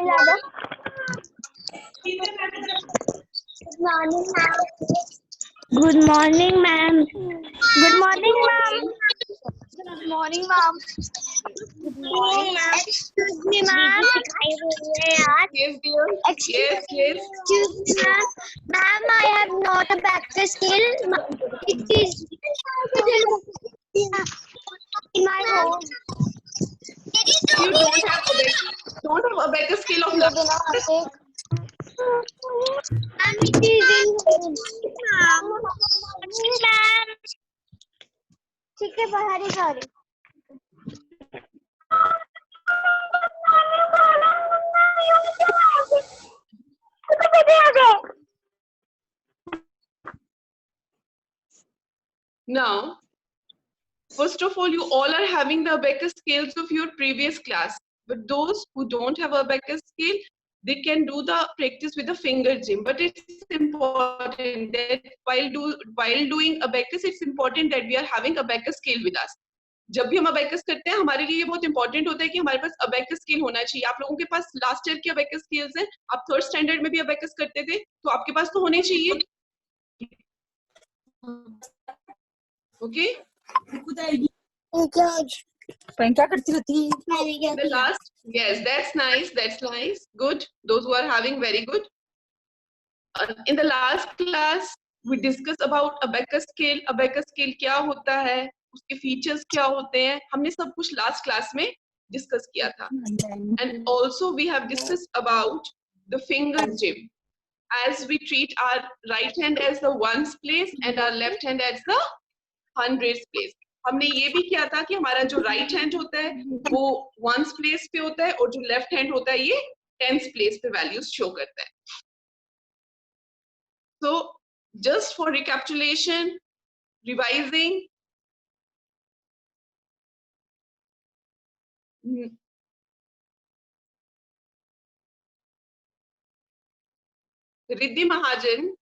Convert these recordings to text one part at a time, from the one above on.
हिला दो। Good morning ma'am. Good morning ma'am. Good morning ma'am. Good morning ma'am. Excuse me ma'am. दिखाई दे रही है यार। Yes, dear. Yes, yes. Excuse me ma'am. Ma'am, I have not a backer skill. It is in my home. You don't have abacus scale of love. Ma'am, it is in home. Ma'am. ठीक है, बाहर ही जा रही। Now, first of all, you all are having the abacus scales of your previous class. But those who don't have abacus scale, they can do the practice with the finger gym. But it's important that while doing abacus, it's important that we are having abacus scale with us. जब भी हम abacus करते हैं हमारे लिए ये बहुत important होता है कि हमारे पास abacus scale होना चाहिए। आप लोगों के पास लास्ट ईयर के abacus scales हैं, आप थर्ड स्टैंडर्ड में भी abacus करते थे, तो आपके पास तो होने चाहिए। ओके? क्या करती रहती है? The last, yes, that's nice, good. Those who are having, very good. In the last class, we discussed about abacus scale. Abacus scale क्या होता है, उसके features क्या होते हैं, हमने सब कुछ last class में discuss किया था. And also we have discussed about the finger gym, as we treat our right hand as the ones place and our left hand as the hundreds place. हमने ये भी किया था कि हमारा जो राइट हैंड होता है वो वंस प्लेस पे होता है और जो लेफ्ट हैंड होता है ये टेंस प्लेस पे वैल्यूज शो करता है. So just for recapitulation, revising, Riddhi Mahajan,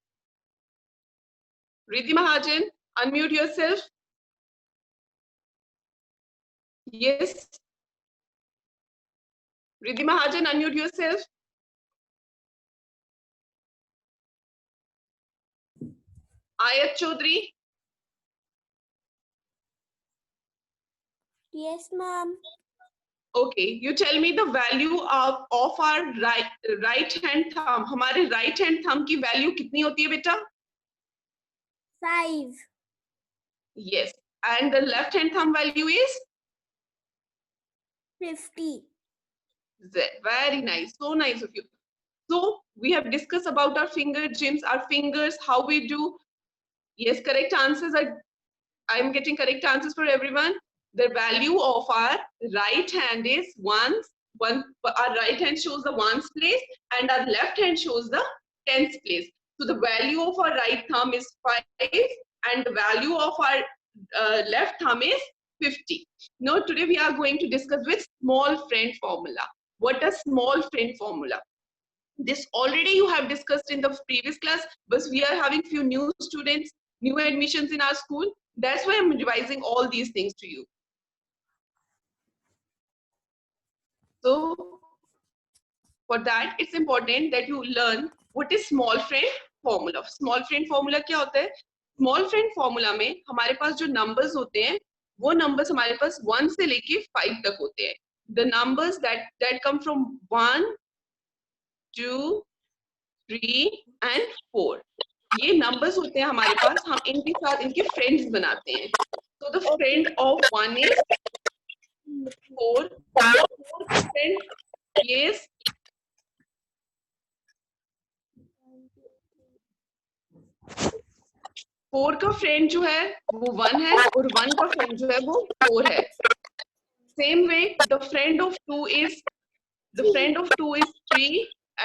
unmute yourself. Yes. Riddhi Mahajan, unmute yourself. Ayat Chaudhary. Yes ma'am. Okay, you tell me the value of our right hand thumb. हमारे right hand thumb की value कितनी होती है बेटा? 5. Yes. And the left hand thumb value is? 50. Very nice. So nice of you. So we have discussed about our finger gyms, our fingers, how we do. Yes, correct answers are, I'm getting correct answers for everyone. The value of our right hand is ones. Our right hand shows the ones place and our left hand shows the tens place. So the value of our right thumb is 5 and the value of our left thumb is 50. Now today we are going to discuss with small friend formula. What is small friend formula? This already you have discussed in the previous class, but we are having few new students, new admissions in our school. That's why I'm revising all these things to you. So for that, it's important that you learn what is small friend formula. Small friend formula क्या होता है? Small friend formula में हमारे पास जो numbers होते हैं, वो numbers हमारे पास 1 से लेके 5 तक होते हैं. The numbers that come from 1, 2, 3 and 4. ये numbers होते हैं हमारे पास, हम इनके साथ इनके friends बनाते हैं. So the friend of 1 is 4. 4 friend is 4 का फ्रेंड जो है वो 1 है और 1 का फ्रेंड जो है वो 4 है. Same way, the friend of 2 is 3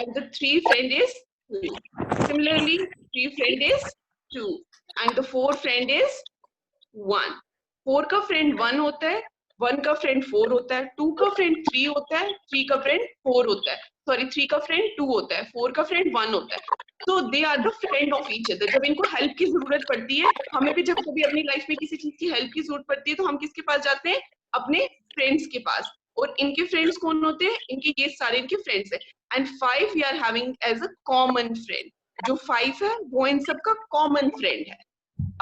and the 3 friend is 2. Similarly, 3 friend is 2 and the 4 friend is 1. 4 का फ्रेंड 1 होता है, 1 का फ्रेंड 4 होता है, 2 का फ्रेंड 3 होता है, 3 का फ्रेंड 4 होता है, सॉरी 3 का फ्रेंड 2 होता है, 4 का फ्रेंड 1 होता है. तो they are the friend of each other. जब इनको हेल्प की जरूरत पड़ती है, हमें भी जब कभी अपनी लाइफ में किसी चीज की हेल्प की जरूरत पड़ती है तो हम किसके पास जाते हैं? अपने फ्रेंड्स के पास. और इनके फ्रेंड्स कौन होते हैं, इनके ये सारे इनके फ्रेंड्स है। And 5 we are having as a common friend, जो 5 है वो इन सबका कॉमन फ्रेंड है।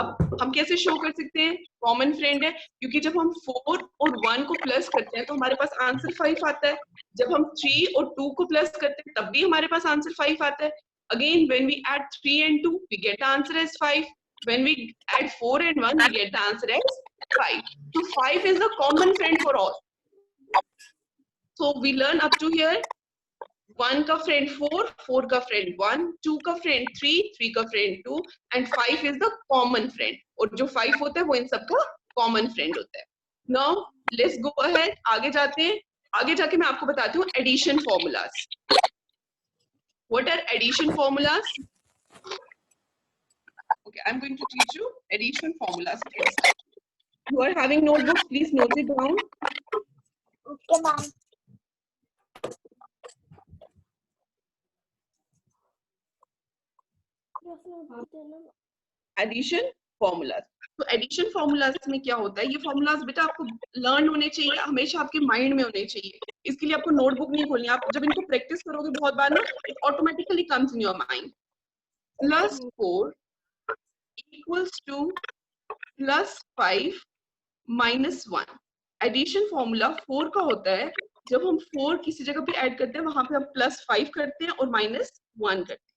अब हम कैसे शो कर सकते हैं कॉमन फ्रेंड है, क्योंकि जब हम 4 और 1 को प्लस करते हैं तो हमारे पास आंसर 5 आता है। जब हम 3 और 2 को प्लस करते हैं तब भी हमारे पास आंसर 5 आता है। Again when we add 3 and 2 we get the answer as 5. When we add 4 and 1 we get the answer as 5. So 5 is the common friend for all. So we learn up to here. 1 का friend 4, 4 का friend 1, 2 का friend 3, 3 का friend 2 and 5 is the common friend. और जो 5 होता है वो इन सबका कॉमन फ्रेंड होता है। नाउ लेट्स गो अहेड, आगे जाते हैं। आगे जाके मैं आपको बताती हूँ addition formulas. What are addition formulas? Okay, I'm going to teach you addition formulas. You are having notebooks, please note it down. Okay, ma'am. Addition formulas. तो एडिशन फॉर्मूलाज में क्या होता है, ये फॉर्मूलाज बेटा आपको लर्न होने चाहिए, हमेशा आपके माइंड में होने चाहिए। इसके लिए आपको नोटबुक नहीं खोलनी, आप जब इनको प्रैक्टिस करोगे बहुत बार ना, it automatically comes in your mind. Plus 4 equals to plus 5 minus 1। Addition formula 4 का होता है, जब हम 4 किसी जगह पे ऐड करते हैं वहां पे हम प्लस 5 करते हैं और माइनस 1 करते हैं।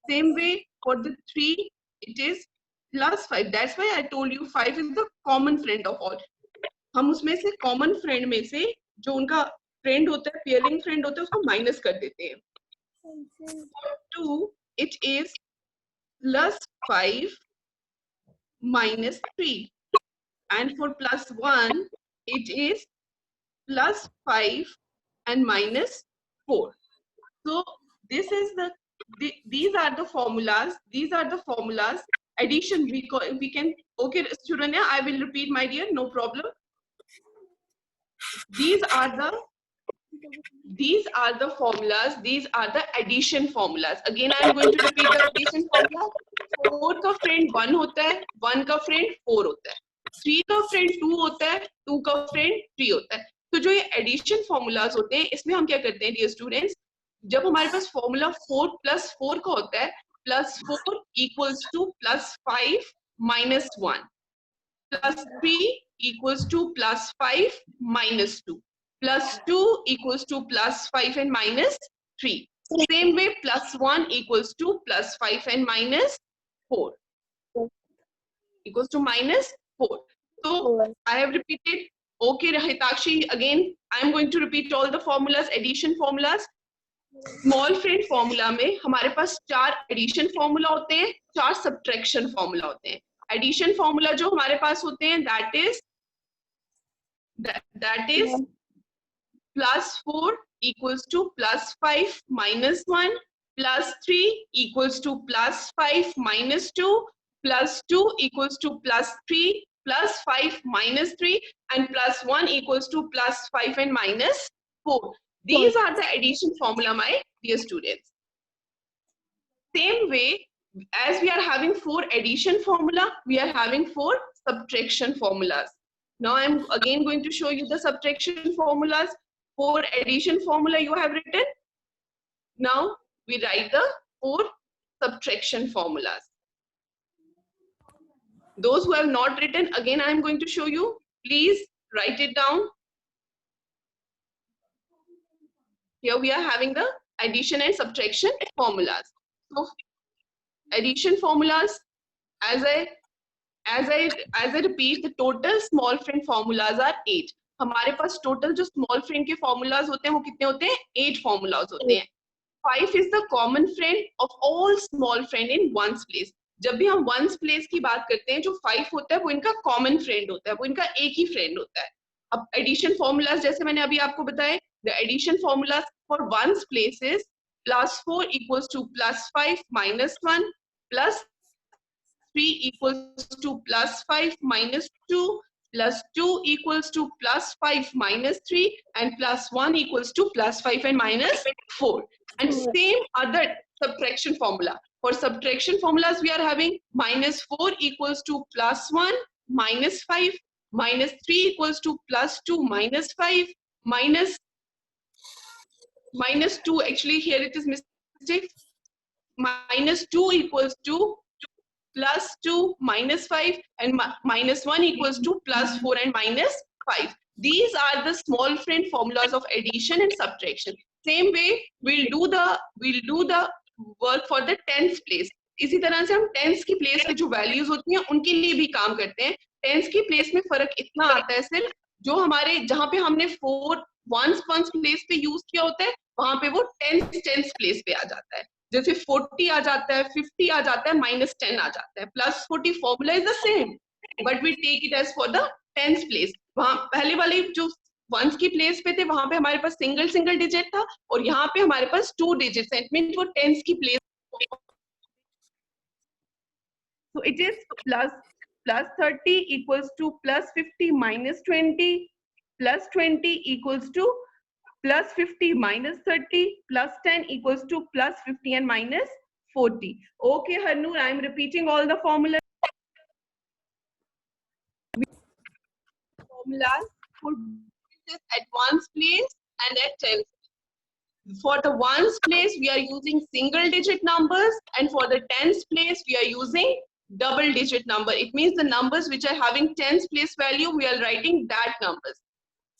Same way for the 3 it is plus 5। That's why I told you 5 is the common friend of all. हम उसमें से कॉमन फ्रेंड में से जो उनका फ्रेंड होता है, पेयरिंग फ्रेंड होता है, उसको माइनस कर देते हैं। 2 it is plus 5 minus 3, and for plus 1 it is plus 5 and minus 4. So this is these are the formulas. Addition we can, okay student, I will repeat my dear, no problem. These are the formulas, these are the addition formulas. Again I am going to repeat the addition formula. 4 का friend 1 होता है, 1 का friend 4 होता है, 3 का friend 2 होता है, 2 का फ्रेंड 3 होता है। तो जो ये एडिशन फॉर्मूलाज होते हैं, इसमें हम क्या करते हैं डियर स्टूडेंट्स, जब हमारे पास फॉर्मूला 4 + 4 का होता है, +4 equals to +5 minus 1, +3 equals to +5 minus 2, +2 equals to +5 and minus 3. Same way +1 equals to +5 and minus 4 equals to -4. So I have repeated. Okay, Hitakshi, again I am going to repeat all the formulas, addition formulas. Small friend formula में हमारे पास 4 addition formula होते हैं, 4 subtraction formula होते हैं। Addition formula जो हमारे पास होते हैं that is +4 equals to +5 minus 1, +3 equals to +5 minus 2, +2 equals to +3 +5 minus 3, and +1 equals to +5 and minus 4. These are the addition formula, my dear students. Same way, as we are having 4 addition formula, we are having 4 subtraction formulas. Now I am again going to show you the subtraction formulas. 4 addition formula you have written. Now we write the 4 subtraction formulas. Those who have not written, again I am going to show you. Please write it down. Here we are having the addition and subtraction formulas. So addition formulas, as I repeat, the total small friend formulas are 8. हमारे पास total जो small friend के formulas होते हैं वो कितने होते हैं? 8 formulas होते हैं। 5 is the common friend of all small friend in ones place. जब भी हम वंस प्लेस की बात करते हैं, जो 5 होता है वो इनका कॉमन फ्रेंड होता है, वो इनका एक ही फ्रेंड होता है। अब एडिशन फॉर्मूलाज जैसे मैंने अभी आपको बताए, the addition formulas for ones place is +4 equals to +5 minus 1, +3 equals to +5 minus 2, +2 equals to +5 minus 3, and +1 equals to +5 and minus 4. And same other subtraction formula. For subtraction formulas, we are having -4 equals to +1 minus 5, -3 equals to +2 minus 5, minus 2, actually here it is mistake, minus 2 equals to plus 2 minus 5, and minus 1 equals to plus 4 and minus 5. These are the small friend formulas of addition and subtraction. Same way we'll do the work for the tens place. इसी तरह से हम tense की place पे जो values होती हैं उनके लिए भी काम करते हैं. टेंस की प्लेस में फर्क इतना आता है सिर्फ जो हमारे जहां पे हमने 4 वंस प्लेस पे यूज किया होता है वहां पे वो टेंस प्लेस पे आ जाता है. जैसे 40 आ जाता है, 50 आ जाता है, -10 आ जाता है. Plus 40 formula is the same but we take it as for the tens place. वहां पहले वाले जो वंस की प्लेस पे थे वहां पे हमारे पास सिंगल डिजिट था और यहाँ पे हमारे पास 2 डिजिट्स हैं. इट मींस वो टेंस की place. So it is plus 30 equals to plus 50 minus 20, plus 20 equals to plus 50 minus 30, plus 10 equals to plus 50 and minus 40. Okay, Harnoor, I am repeating all the formulas. Formulas for at ones place and at tens. For the ones place, we are using single digit numbers, and for the tens place, we are using double digit number. It means the numbers which are having tens place value, we are writing that numbers.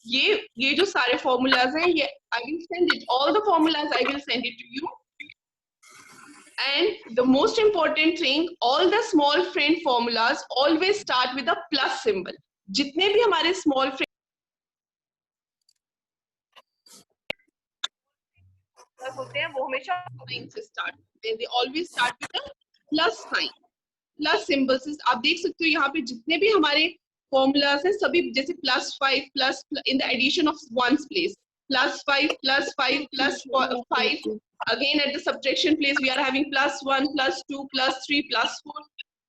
ये जो सारे formulas हैं, ये I will send it. All the formulas I will send it to you. And the most important thing, all the small friend formulas always start with a plus symbol. जितने भी हमारे small friend होते हैं वो हमेशा sign से start होते हैं. They always start with a plus sign. Plus symbol से आप देख सकते हो यहाँ पे जितने भी हमारे फॉर्मूलाज हैं सभी जैसे +5 plus in the addition of ones place +5 +5 +5. Again at the subtraction place we are having +1 +2 +3 +4.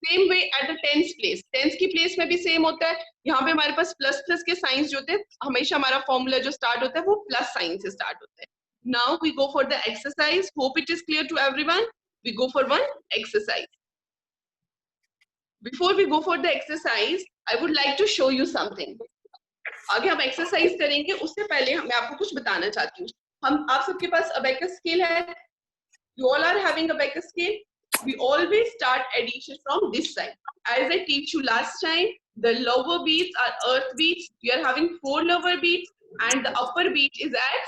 Same way at the tens place. Tens की प्लेस में भी सेम होता है. यहाँ पे हमारे पास प्लस के साइंस जो होते हैं हमेशा हमारा फॉर्मूला जो स्टार्ट होता है वो प्लस साइन से स्टार्ट होता है. Now we go for the exercise. Hope it is clear to everyone. We go for one exercise. Before we go for the exercise, I would like to show you something. आगे हम exercise करेंगे उससे पहले मैं आपको कुछ बताना चाहती हूँ. आप सबके पास abacus scale है. You all are having abacus scale. We always start addition from this side. As I teach you last time, the lower beats are earth beats. We are having 4 lower beats and the upper beat is at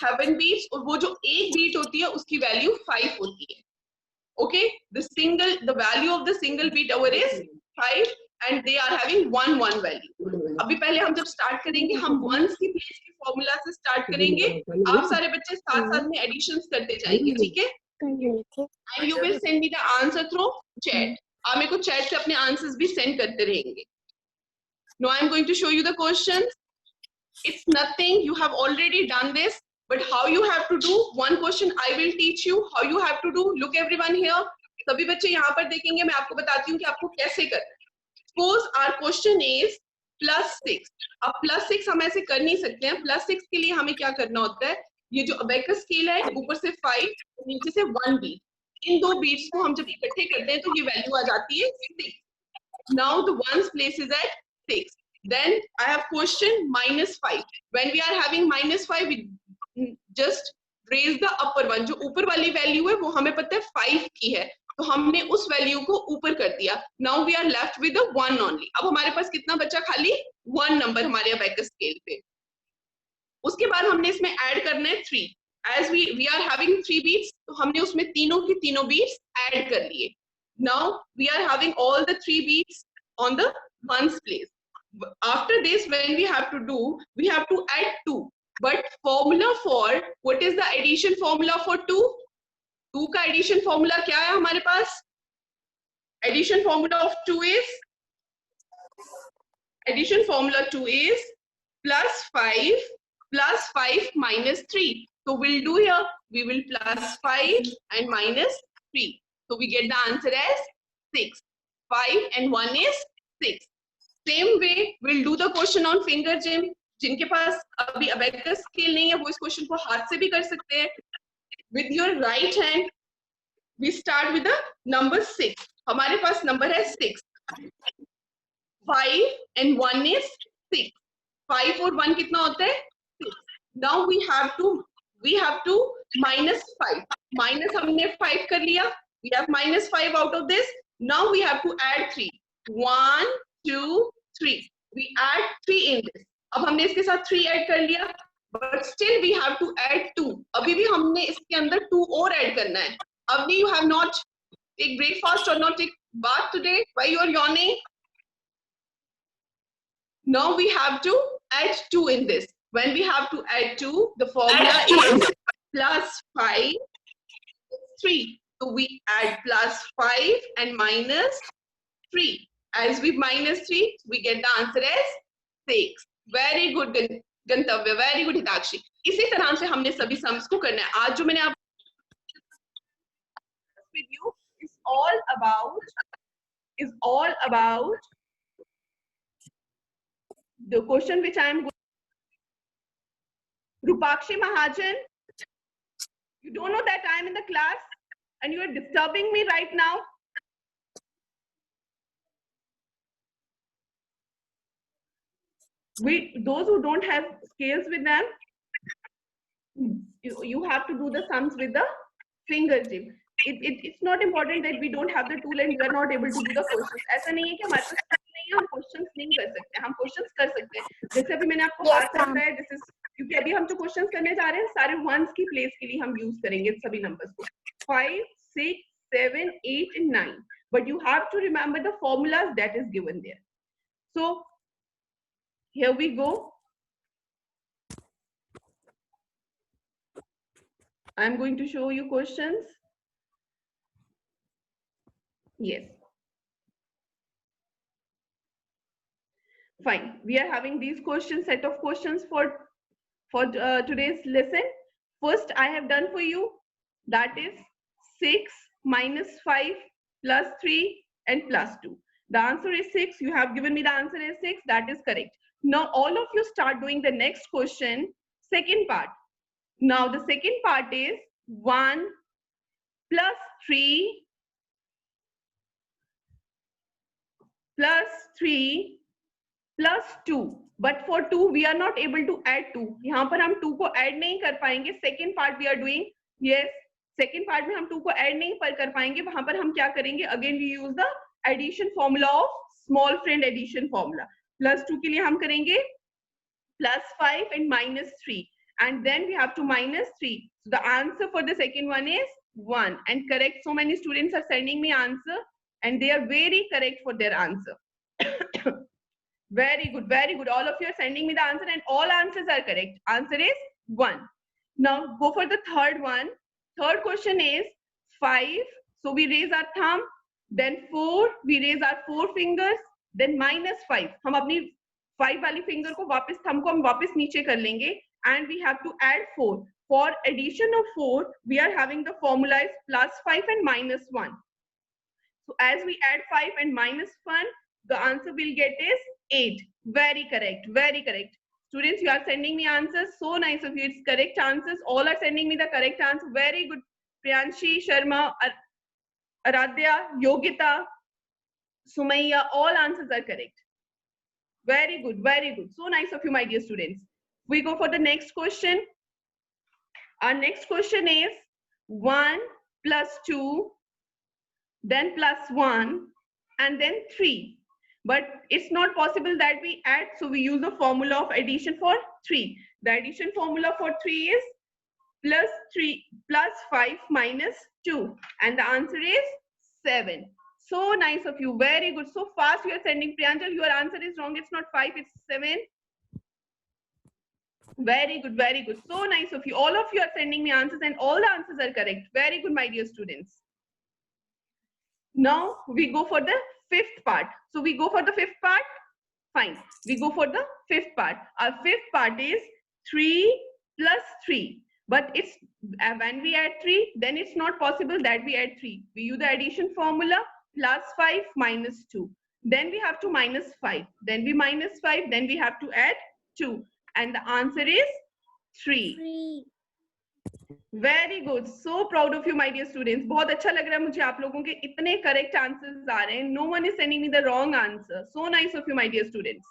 7 beats. और वो जो एक beat होती है उसकी value 5 होती है. Okay, the value of the single beat hour is 5 and they are having 1 value. अभी पहले हम जब स्टार्ट करेंगे हम वंस की प्लेस के फॉर्मूला से स्टार्ट करेंगे. आप सारे बच्चे साथ में एडिशंस करते जाएंगे. ठीक है. And you will send me the answer through chat. आप मेरे को चैट से अपने आंसर्स भी सेंड करते रहेंगे. Now I am going to show you the questions. It's nothing, you have already done this. But how you have to do, one question I will teach you how you have to do. Look everyone here. सभी बच्चे यहाँ पर देखेंगे. मैं आपको बताती हूँ कि आपको कैसे करना है. Suppose our question is +6. अब +6 हम ऐसे कर नहीं सकते हैं. +6 के लिए हमें क्या करना होता है. ये जो abacus scale है ऊपर से 5 नीचे से 1 beat. इन दो beats को हम जब इकट्ठे करते हैं तो ये वैल्यू आ जाती है 6. Now the ones place is at 6. Then I have question -5. When we are having -5, we just raise the upper one. जो ऊपर वाली वैल्यू है वो हमें पता है 5 की है तो हमने उस वैल्यू को ऊपर कर दिया. Now we are left with the 1 only. अब हमारे पास कितना बचा. खाली 1 नंबर हमारे abacus scale पे. उसके बाद हमने इसमें ऐड करना है 3. As we are having 3 beats तो हमने उसमें तीनों की तीनों beats ऐड कर लिए. Now we are having all the 3 beats on the ones place. After this when we have to do, we have to add 2. But formula for what is the addition formula for 2? 2 का addition formula क्या है हमारे पास? Addition formula of 2 is +5 minus 3. So we'll do here, we will +5 and -3. So we get the answer as 6. 5 and 1 is 6. Same way we'll do the question on finger gym. जिनके पास अभी abacus scale नहीं है वो इस question को हाथ से भी कर सकते हैं. With your right hand, we start with the number 6. हमारे पास नंबर है 6. 5 and 1 is 6. 5 और 1 कितना होता है Now we have to minus 5. Minus हमने 5 कर लिया. We have minus 5 out of this. Now we have to add 3. 1, 2, 3. We add 3 in this. अब हमने इसके साथ 3 ऐड कर लिया. But still we have to add 2. अभी भी हमने इसके अंदर 2 और ऐड करना है. Avni, you have not take breakfast or not take bath today? Why you are yawning? Now we have to add 2 in this. When we have to add 2, the formula is plus 5 is 3. So we add plus 5 and minus 3. As we minus 3, we get the answer as 6. Very good, Gantavya. Very good, Hitakshi. इसी तरह से हमने सभी sums को करना है. आज जो मैंने आप with you is all about the question which I am going. Rupakshi Mahajan, you don't know that I am in the class and you are disturbing me right now. Those who don't have scales with them, you have to do the sums with the finger tip. It's not important that we don't have the tool and we are not able to do the questions. ऐसा नहीं है कि हमारे पास tool नहीं है, हम questions नहीं कर सकते, हम questions कर सकते हैं. जैसे अभी मैंने आपको हाथ बताया, this is क्योंकि अभी हम जो questions करने जा रहे हैं सारे ones की place के लिए हम use करेंगे सभी numbers को. 5, 6, 7, 8 and 9. But you have to remember the formulas that is given there. So here we go. I'm going to show you questions. Yes. Fine. We are having these questions, set of questions for today's lesson. First, I have done for you, that is 6 minus 5 plus 3 and plus 2. The answer is 6. You have given me the answer is 6. That is correct. Now, all of you start doing the next question, second part. Now, the second part is 1 plus 3 plus 3 plus 2. But for 2, we are not able to add 2. यहाँ पर हम 2 को add नहीं कर पाएंगे. Second part we are doing, yes. Second part में हम 2 को add नहीं कर पाएंगे. वहाँ पर हम क्या करेंगे? Again we use the addition formula of small friend addition formula. Plus 2 के लिए हम करेंगे plus 5 and minus 3. And then we have to minus 3. So the answer for the second one is 1. And correct, so many students are sending me answer. And they are very correct for their answer. Very good, very good. All of you are sending me the answer and all answers are correct. Answer is 1. Now go for the third one. Third question is 5. So we raise our thumb. Then 4. We raise our 4 fingers. Then minus 5. हम अपनी 5 वाली finger को वापस thumb को हम वापस नीचे कर लेंगे. And we have to add 4. For addition of 4, we are having the formula is plus 5 and minus 1. So as we add 5 and minus 1, the answer we'll get is 8. Very correct. Very correct. Students, you are sending me answers. So nice of you. It's correct answers. All are sending me the correct answer. Very good. Priyanshi, Sharma, Aradhya, Yogita, Sumaya, all answers are correct. Very good. Very good. So nice of you, my dear students. We go for the next question. Our next question is 1 plus 2. Then plus 1 and then 3. But it's not possible that we add, so we use the formula of addition for 3. The addition formula for 3 is plus 3 plus 5 minus 2. And the answer is 7. So nice of you. Very good. So fast you are sending. Priyanjal, your answer is wrong. It's not 5, it's 7. Very good. Very good. So nice of you. All of you are sending me answers and all the answers are correct. Very good, my dear students. Now we go for the fifth part. So we go for the fifth part. Fine. We go for the fifth part. Our fifth part is 3 plus 3. But it's when we add 3, then it's not possible that we add 3. We use the addition formula plus 5 minus 2. Then we have to minus 5. Then we minus 5. Then we have to add 2. And the answer is 3. Very good. So proud of you, my dear students. बहुत अच्छा लग रहा है मुझे आप लोगों के इतने correct answers आ रहे हैं. No one is sending me the wrong answer. So nice of you, my dear students.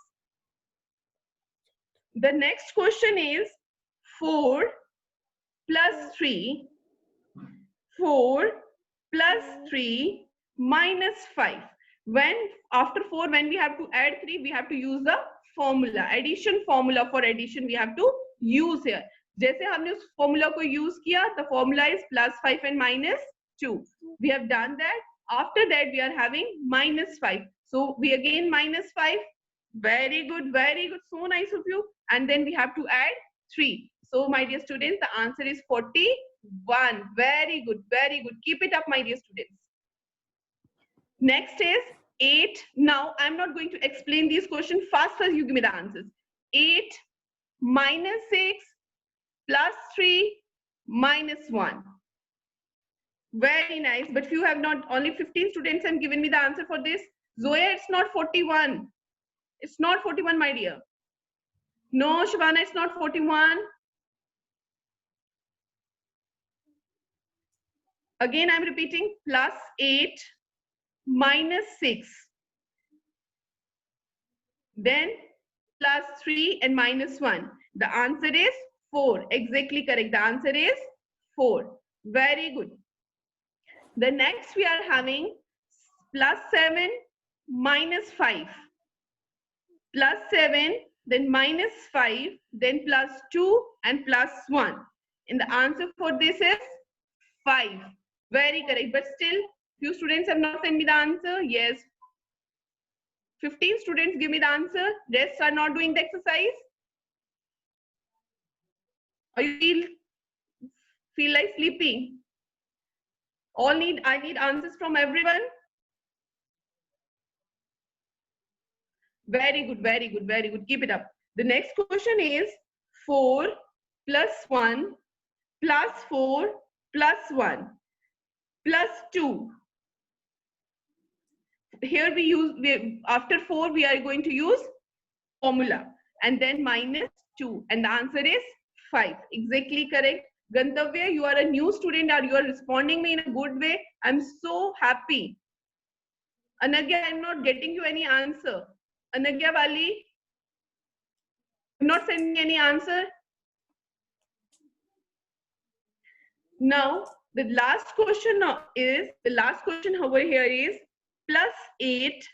The next question is 4 plus 3, 4 plus 3 minus 5. When after 4, when we have to add 3, we have to use the formula, addition formula. For addition we have to use here. जैसे हमने उस formula को use किया, the formula is plus 5 and minus 2. We have done that. After that we are having minus 5. So we again minus 5. Very good, very good. So nice of you. And then we have to add 3. So my dear students, the answer is 41. Very good, very good. Keep it up, my dear students. Next is 8. Now I'm not going to explain these questions. Fast, you give me the answers. 8 minus 6 plus 3 minus 1. Very nice. But few have not, only 15 students have given me the answer for this. Zoya, it's not 41. It's not 41, my dear. No, Shivana, it's not 41. Again, I'm repeating, plus 8 minus 6. Then plus 3 and minus 1. The answer is 4. Exactly correct. The answer is 4. Very good. The next we are having plus 7 minus 5. Plus 7, then minus 5, then plus 2 and plus 1. And the answer for this is 5. Very correct. But still, few students have not sent me the answer. Yes. 15 students give me the answer. Rest are not doing the exercise. Or you feel like sleeping? I need answers from everyone. Very good, very good, very good. Keep it up. The next question is 4 plus 1 plus 4 plus 1 plus 2. Here after 4 we are going to use formula and then minus 2 and the answer is 5. Exactly correct. Gantavya, you are a new student or you are responding me in a good way. I'm so happy. Anagya, I'm not getting you any answer. Anagya Wali, I'm not sending any answer. Now, the last question over here is plus 8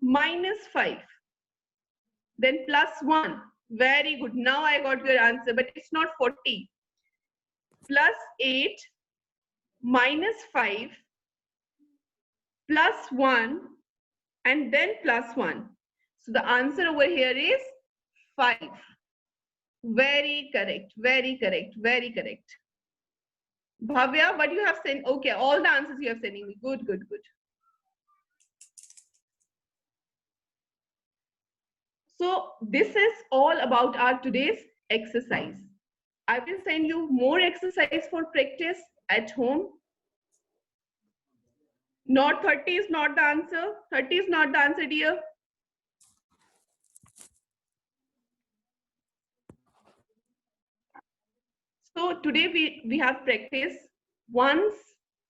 minus 5. Then plus 1. Very good. Now I got your answer, but it's not 40. Plus 8 minus 5 plus 1 and then plus 1. So the answer over here is 5. Very correct. Very correct. Very correct. Bhavya, what you have sent? Okay, all the answers you have sending me. Good, good, good. So this is all about our today's exercise. I will send you more exercise for practice at home. Not 30 is not the answer. 30 is not the answer, dear. So today we have practice once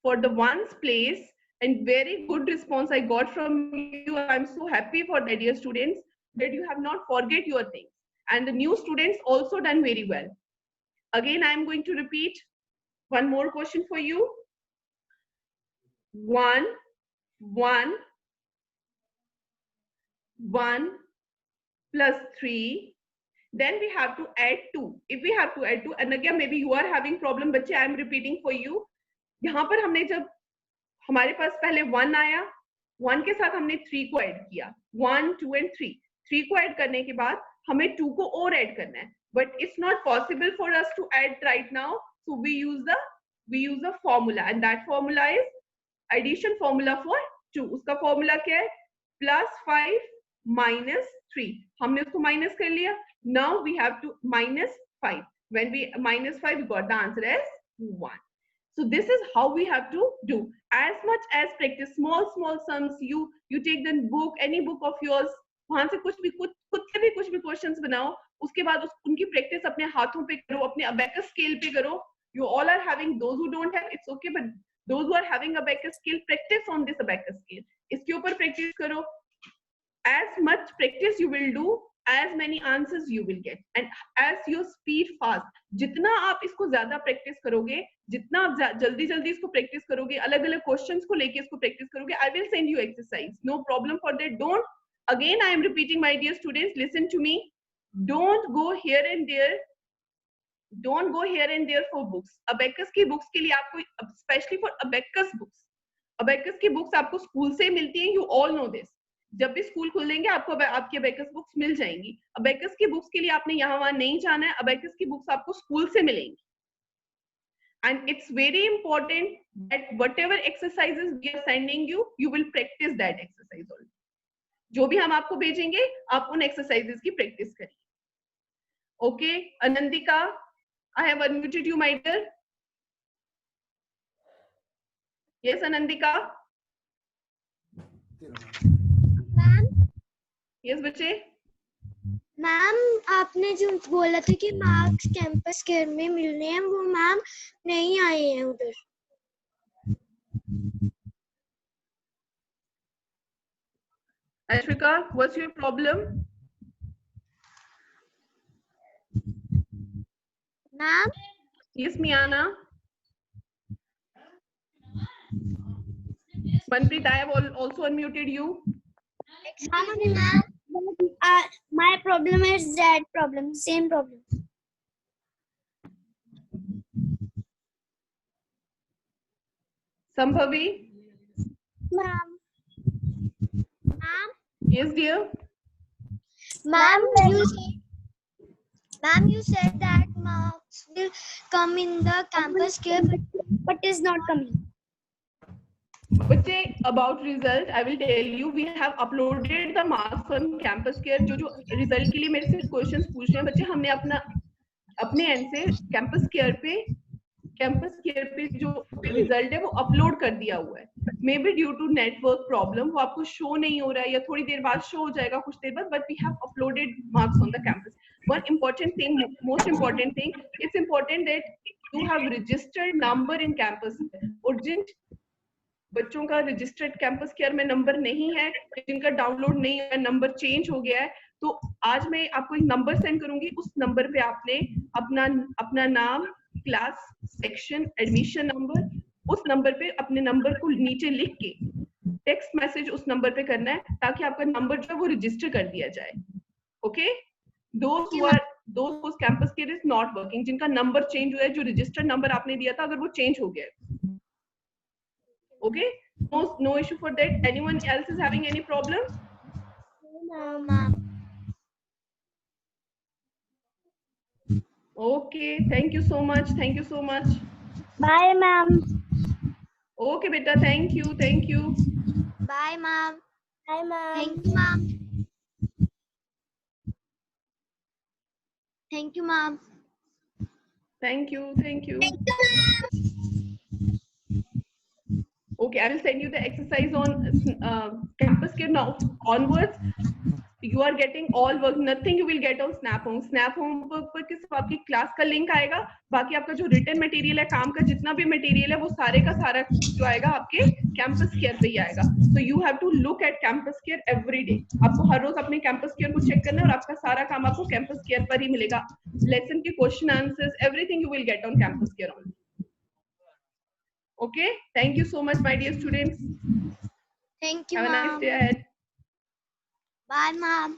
for the ones place and very good response I got from you. I'm so happy for the dear students that you have not forget your things. And the new students also done very well. Again, I'm going to repeat one more question for you. 1, 1, 1 plus 3. Then we have to add 2. If we have to add 2, and again maybe you are having problem, बच्चे I am repeating for you. यहाँ पर हमने जब हमारे पास पहले 1 आया, 1 के साथ हमने 3 को ऐड किया. 1, 2 and 3. 3 को ऐड करने के बाद हमें 2 को और ऐड करना है. But it's not possible for us to add right now. So we use the formula, and that formula is addition formula for 2. उसका formula क्या है? Plus 5 minus 3. हमने उसको minus कर लिया. Now we have to minus 5. When we minus 5, we got the answer as 1. So this is how we have to do. As much as practice small sums, you take the book, any book of yours, वहां से खुद से भी कुछ भी questions बनाओ. उसके बाद उनकी practice अपने हाथों पे करो, अपने abacus scale पे करो. You all are having, those who don't have, it's okay, but those who are having abacus scale, practice on this abacus scale. इसके ऊपर practice करो. As much practice you will do, as many answers you will get, and as your speed fast, जितना आप इसको ज्यादा practice करोगे, जितना आप जल्दी जल्दी इसको प्रैक्टिस करोगे, अलग अलग क्वेश्चंस को लेके इसको प्रैक्टिस करोगे, I will send you exercise, no problem for that. Don't, again I am repeating, my dear students, listen to me, don't go here and there, don't go here and there for books. abacus की books के लिए आपको, especially for abacus की books आपको school से मिलती हैं, you all know this. जब भी स्कूल खुलेंगे आपको आपकी अबेकस बुक्स मिल जाएंगी. अबेकस की बुक्स के लिए आपने यहाँ वहां नहीं जाना है, अबेकस की बुक्स आपको स्कूल से मिलेंगी. And it's very important that whatever exercises we are sending you, you will practice that exercise also. जो भी हम आपको भेजेंगे, आप उन exercises की practice करिए. Okay, Anandika, I have unmuted you, my dear. Yes, Anandika. Yes, बच्चे. मैम आपने जो बोला था कि मार्क्स कैंपस केयर में मिलने हैं, वो मैम नहीं आए हैं उधर. Ashrika, what's your problem? Ma'am. Yes, Miana. Manpreet, I have also unmuted you. My problem is that problem, same problem. Sambhavi. Ma'am. Yes, dear. Ma'am, you said that marks will come in the campus care, but is not coming. बच्चे, about result, I will tell you, we have uploaded the marks on campus care. जो result के लिए मेरे से questions पूछ रहे हैं बच्चे, हमने अपने end से campus care पे जो result है वो upload कर दिया हुआ है. Maybe due to network problem वो आपको show नहीं हो रहा है, या थोड़ी देर बाद show हो जाएगा, कुछ देर बाद, but we have uploaded marks on the campus. One important thing, most important thing, it's important that you have registered number in campus. और जिन बच्चों का रजिस्टर्ड कैंपस केयर में नंबर नहीं है, जिनका डाउनलोड नहीं है, नंबर चेंज हो गया है, तो आज मैं आपको एक नंबर सेंड करूंगी. उस नंबर पे आपने अपना नाम, क्लास, सेक्शन, एडमिशन नंबर, उस नंबर पे अपने नंबर को नीचे लिख के टेक्स्ट मैसेज उस नंबर पे करना है, ताकि आपका नंबर जो है वो रजिस्टर कर दिया जाए. Okay, those whose campus care is not working, जिनका नंबर चेंज हुआ है, जो रजिस्टर्ड नंबर आपने दिया था, अगर वो चेंज हो गया है. Okay, no issue for that. Anyone else is having any problem? No, ma'am. Okay, thank you so much. Thank you so much. Bye, ma'am. Okay, beta. Thank you. Thank you. Bye, ma'am. Bye, ma'am. Thank you, ma'am. Thank you, ma'am. Thank you. Thank you. Thank you, ma'am. Okay, I will send you the exercise on campus care now. Onwards, you are getting all work. Nothing you will get on Snap Home. Snap Home पर किस आपकी class का link आएगा. बाकी आपका जो written material है, काम का जितना भी मटेरियल है, वो सारे का सारा जो आएगा आपके कैंपस केयर पे ही आएगा. So you have to look at campus care every day. आपको हर रोज अपने कैंपस केयर को चेक करना है, और आपका सारा काम आपको कैंपस केयर पर ही मिलेगा. लेसन के question answers, everything you will get on campus care only. Okay, thank you so much, my dear students. Thank you, Have a ma'am. nice day ahead. Bye, ma'am.